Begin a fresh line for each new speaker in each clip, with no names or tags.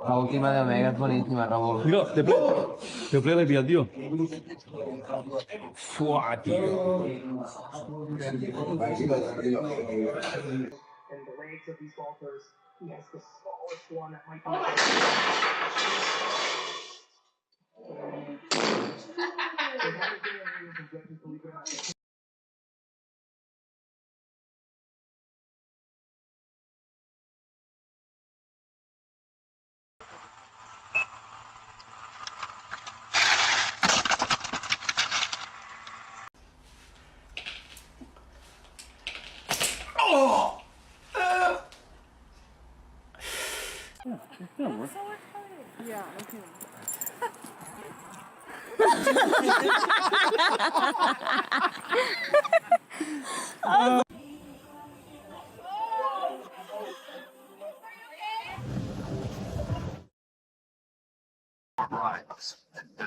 La última de Omega es buenísima, Raúl.
Mira, te play la vida, tío. Fua, tío.
And the legs of these golfers, he has the smallest one that might be.
Yeah, okay.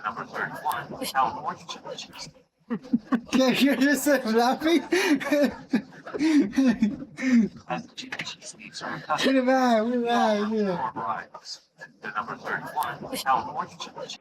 Number 31. How much?
Can you hear yourself laughing? Put it back, put it back, yeah.
The number 31. How much?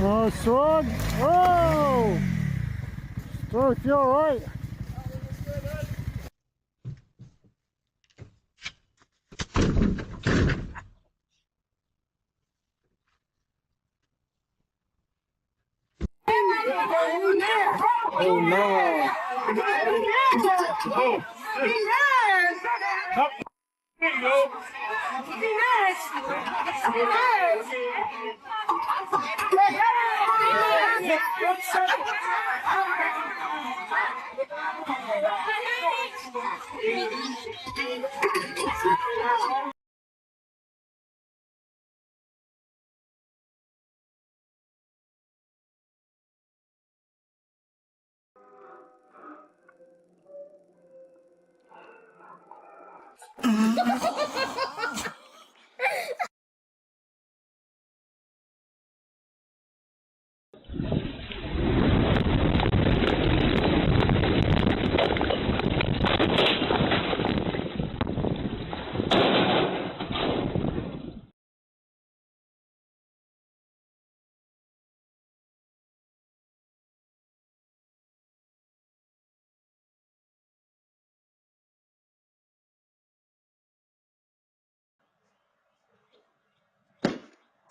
Oh, strong. Oh! Strong, feel right. Oh no!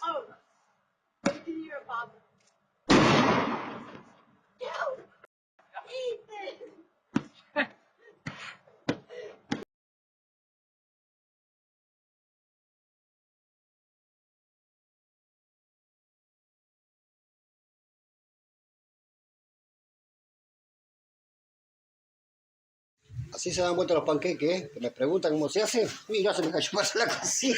Oh, can you hear a pop? Ew! Ethan!
Así se dan vuelta los panqueques, ¿eh? Que me preguntan cómo se hace. Mira, se me cayó más en la cocina.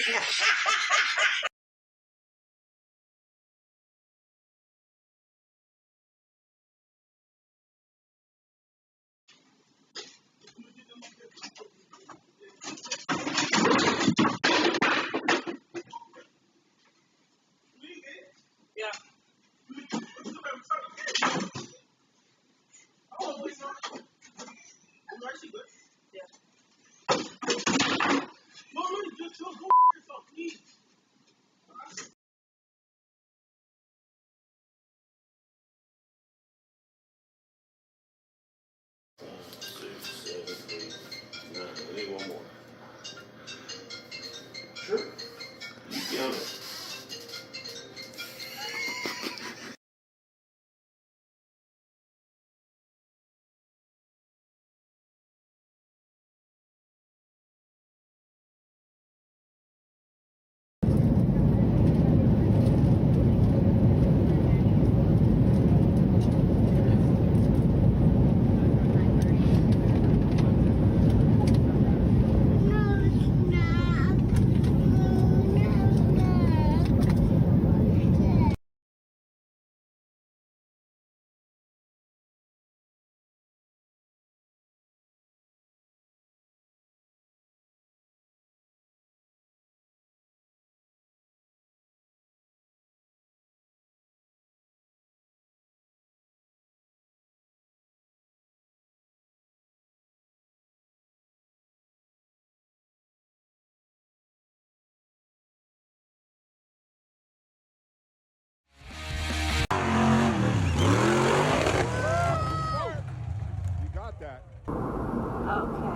Okay.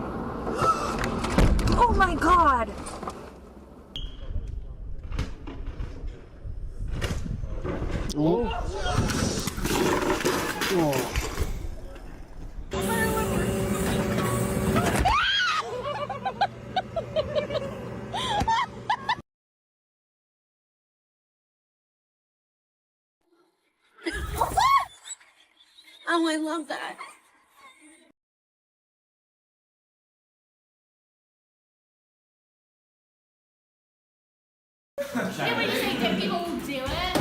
Oh my god! Oh, I love that.
Can we just think that people will do it?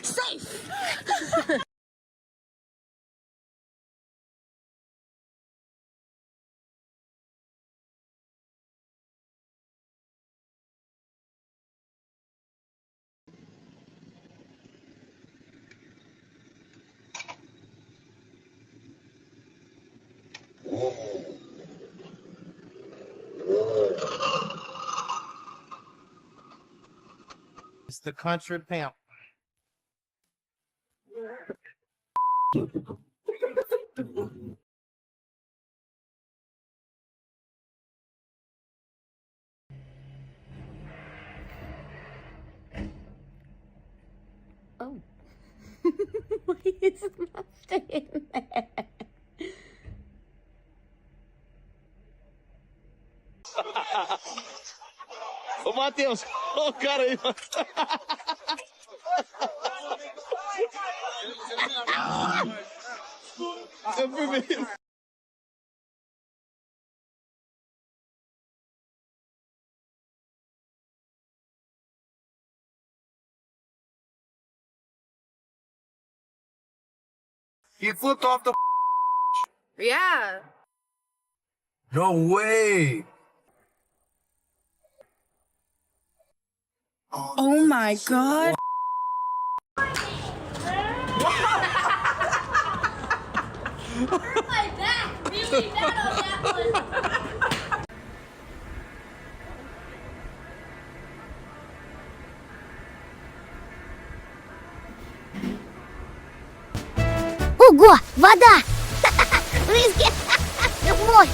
Safe!
It's the country pimp.
Oh. Why is my staying there?
Ô, Matheus! Ô, cara aí! Eu primeiro!
He flipped off the.
Yeah.
No way!
Oh my god.
Like that! Really bad on that one!
Ого, вода! Брызги! Мой!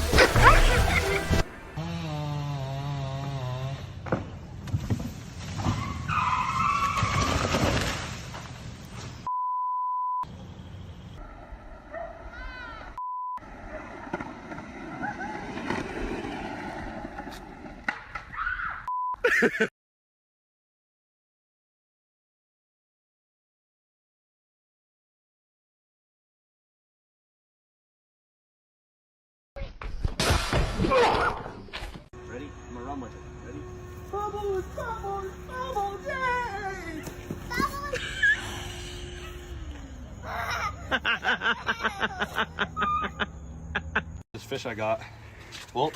Ready? I'm gonna run with it. Ready?
Bubbles, bubbles, bubbles, yay!
This fish I got. Well,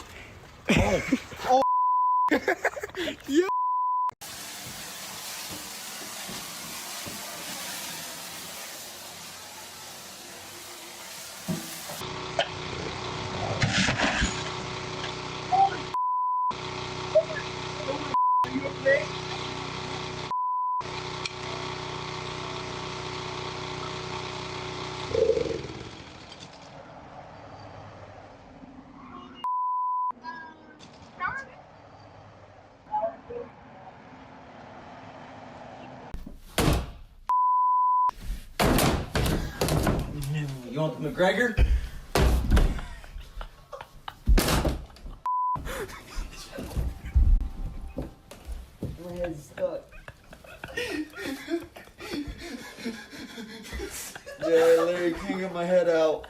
You want the McGregor? My head's stuck. Yeah, Larry can't get my head out.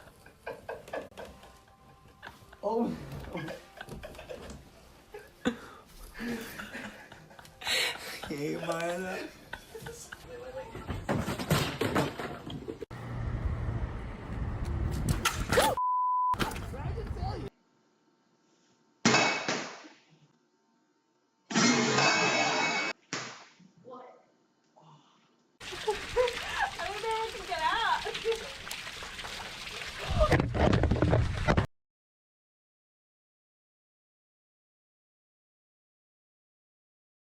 Oh.